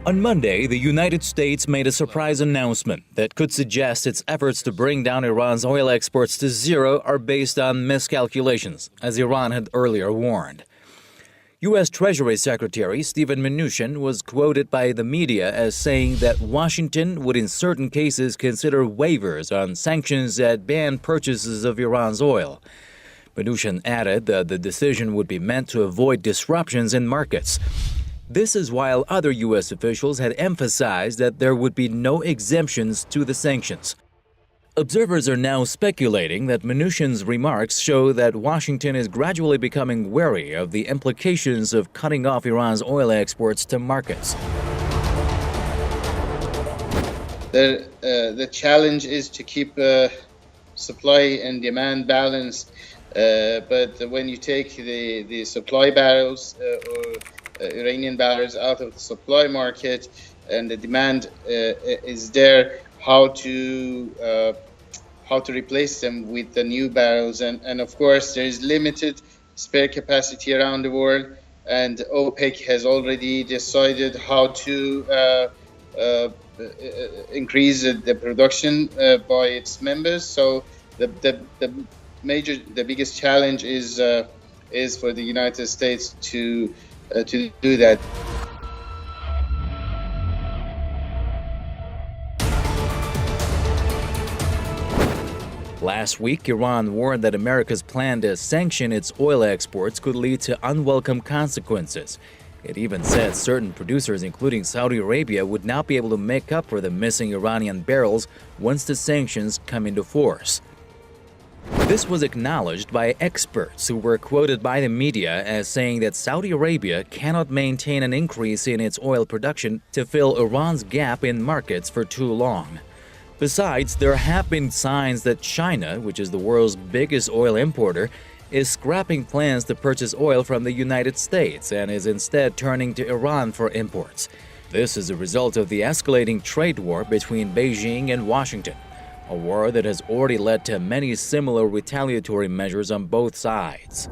On Monday, the United States made a surprise announcement that could suggest its efforts to bring down Iran's oil exports to zero are based on miscalculations, as Iran had earlier warned. U.S. Treasury Secretary Mnuchin was quoted by the media as saying that Washington would in certain cases consider waivers on sanctions that ban purchases of Iran's oil. Mnuchin added that the decision would be meant to avoid disruptions in markets. This is while other U.S. officials had emphasized that there would be no exemptions to the sanctions. Observers are now speculating that Mnuchin's remarks show that Washington is gradually becoming wary of the implications of cutting off Iran's oil exports to markets. The challenge is to keep supply and demand balanced, but when you take the supply barrels or Iranian barrels out of the supply market and the demand is there, how to replace them with the new barrels, and of course there is limited spare capacity around the world, and OPEC has already decided how to increase the production by its members. So the biggest challenge is for the United States to do that. Last week, Iran warned that America's plan to sanction its oil exports could lead to unwelcome consequences. It even said certain producers, including Saudi Arabia, would not be able to make up for the missing Iranian barrels once the sanctions come into force. This was acknowledged by experts who were quoted by the media as saying that Saudi Arabia cannot maintain an increase in its oil production to fill Iran's gap in markets for too long. Besides, there have been signs that China, which is the world's biggest oil importer, is scrapping plans to purchase oil from the United States and is instead turning to Iran for imports. This is a result of the escalating trade war between Beijing and Washington, a war that has already led to many similar retaliatory measures on both sides.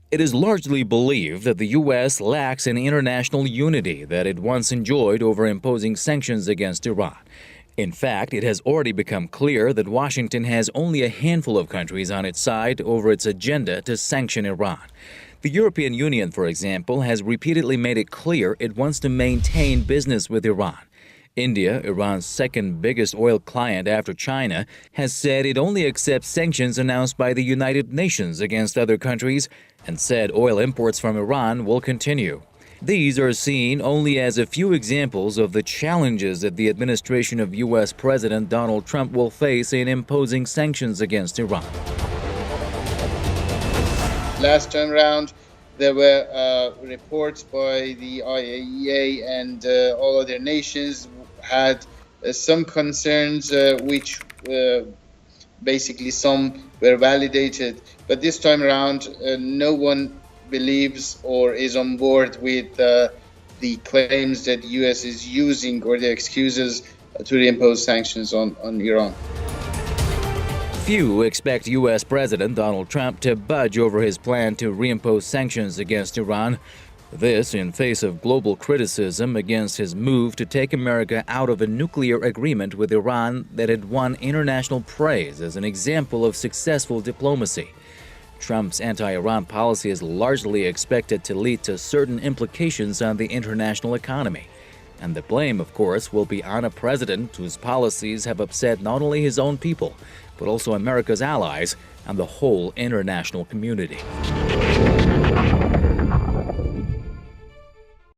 It is largely believed that the U.S. lacks an international unity that it once enjoyed over imposing sanctions against Iran. In fact, it has already become clear that Washington has only a handful of countries on its side over its agenda to sanction Iran. The European Union, for example, has repeatedly made it clear it wants to maintain business with Iran. India, Iran's second biggest oil client after China, has said it only accepts sanctions announced by the United Nations against other countries and said oil imports from Iran will continue. These are seen only as a few examples of the challenges that the administration of U.S. President Donald Trump will face in imposing sanctions against Iran. Last time around, there were reports by the IAEA and all other nations had some concerns, which basically some were validated. But this time around, no one believes or is on board with the claims that the U.S. is using or the excuses to reimpose sanctions on Iran. Few expect U.S. President Donald Trump to budge over his plan to reimpose sanctions against Iran. This in face of global criticism against his move to take America out of a nuclear agreement with Iran that had won international praise as an example of successful diplomacy. Trump's anti-Iran policy is largely expected to lead to certain implications on the international economy. And the blame, of course, will be on a president whose policies have upset not only his own people, but also America's allies and the whole international community.